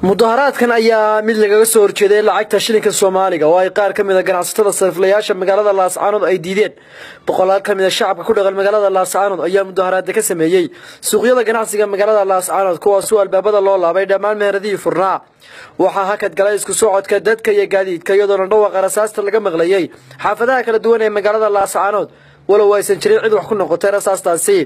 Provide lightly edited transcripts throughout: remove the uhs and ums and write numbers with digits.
mudaharaadkan ayaa mid laga soo horjeeday lacagta shilinka Soomaaliga oo ay qaar kamid ah ganacsatada sariflayaasha magaalada Laascaanood ay diideen boqolaal kamid ah shacabka ku dhaqan magaalada Laascaanood ayaa mudaharaad ka sameeyay suuqyada ganacsiga magaalada Laascaanood kuwaas oo albaabada loo laabay dhammaan meheradii furnaa waxa hakad galay isku socodka dadka iyo gaadiidka iyadoo dhawaaqa rasaasta laga maqlayay xaafadaha kala duwan ee magaalada Laascaanood walow aysan jirin cid wax ku noqotay rasaastaasi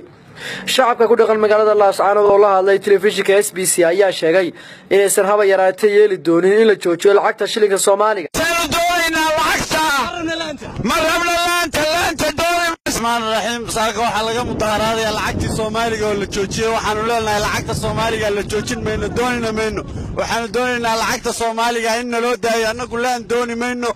shacabka ku dhaqan magaalada Laascaanood oo la hadlay telefishinka SBC ayaa sheegay inaysan haba yaraatay yeeli doonin in la joojiyo lacagta shilinka Soomaaliga الرحيم ساق waxaa laga mudaharaaday lacagta Soomaaliga oo la joojiyo waxaanu leenahay lacagta Soomaaliga la joojin meeyno doonayno waxaanu doonaynaa lacagta Soomaaliga in loo daayo anagu laan dooni meeyno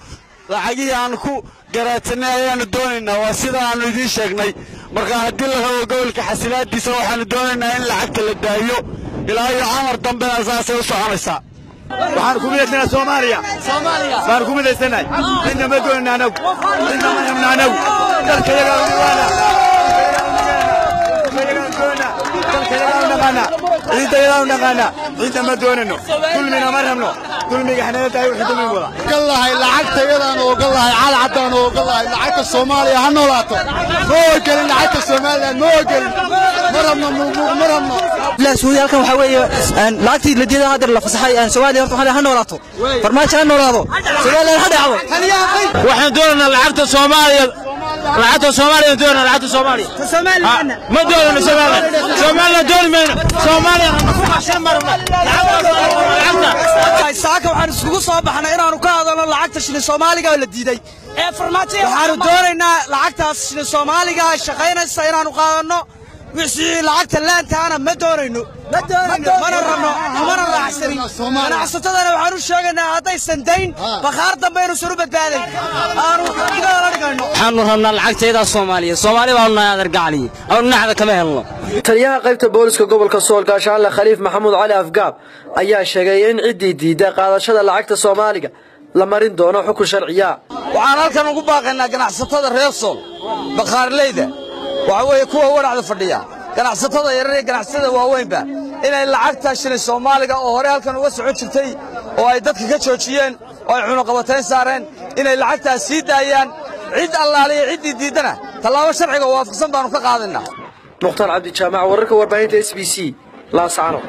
lacagii aan ku garaatanay ayaanu doonaynaa waa sida aanu idin sheegnay marka hadii la rabo gobolka xasilaadiisa waxaanu doonaynaa in lacagta la daayo ilaa iyo amar dambe asaas u soconaysa waxaan ku midaysnaa Soomaaliya baan ku midaysnaa inna ma doonayna anagu dalka yaga inta ma doonayno kulmina ma rabno kulmiga xanaada tahay wixii dumi wada gallahay lacagta yadaan oo gallahay cadaan oo gallahay lacagta Soomaaliya ha noolaato oo gelin lacagta Soomaaliya oo gelin marabno la suudalkan waxa weeye lacagtii la diiday hadda la fasaxay aan Soomaaliya horta ha noolaato farmaajo ha noolaado Soomaaliya ha dhacdo waxaan doonaynaa lacagta Soomaaliya lacagta Soomaaliya doonayna lacagta Soomaaliya ma doonayna Soomaaliya doonayna Soomaaliya ku qashan marna lacagta saaka waxaan isugu soo baxnay inaanu ka hadalno lacagta shilin Soomaaliga oo la diiday ee farmaajo waxaanu doonaynaa lacagtaas shilin Soomaaliga ay shaqaynaysa inaanu qaadano wixii lacagta laantaana ma doonayno mana rabno mana raacsanin ganacsatada waxaan u sheegaynaa haddaysan dayn bakhaar dambe inuu soo badbaaday aanu igala dhigayno waxaanu rabnaa lacagteeda Soomaaliya baa naadar gacali oo naxda kama helno taliyaha qaybta booliska gobolka Sool gaashaanle Khaliif Maxamuud Cali Afgaab ayaa sheegay in cidii diiday qaadashada lacagta Soomaaliga la marin doono xukun sharciya waxaan halkan ugu baaqaynaa ganacsatada reer Sool bakhaarleyda waxaweye kuwa waracda fadhiya ganacsatada yaryar iyo ganacsatada waaweynba inay lacagta shilin Soomaaliga oo hore halkan uga socon jirtay oo ay dadka ka joojiyeen oo ay cunaqabateyn saareen inay lacagtaas sii daayaan cid allaaliye cidii diidana talaabo sharciga waafaqsan baanu ka qaadinaa Mukhtaar Cabdi Jaamac wararka warbaahinta SBC Laascaanood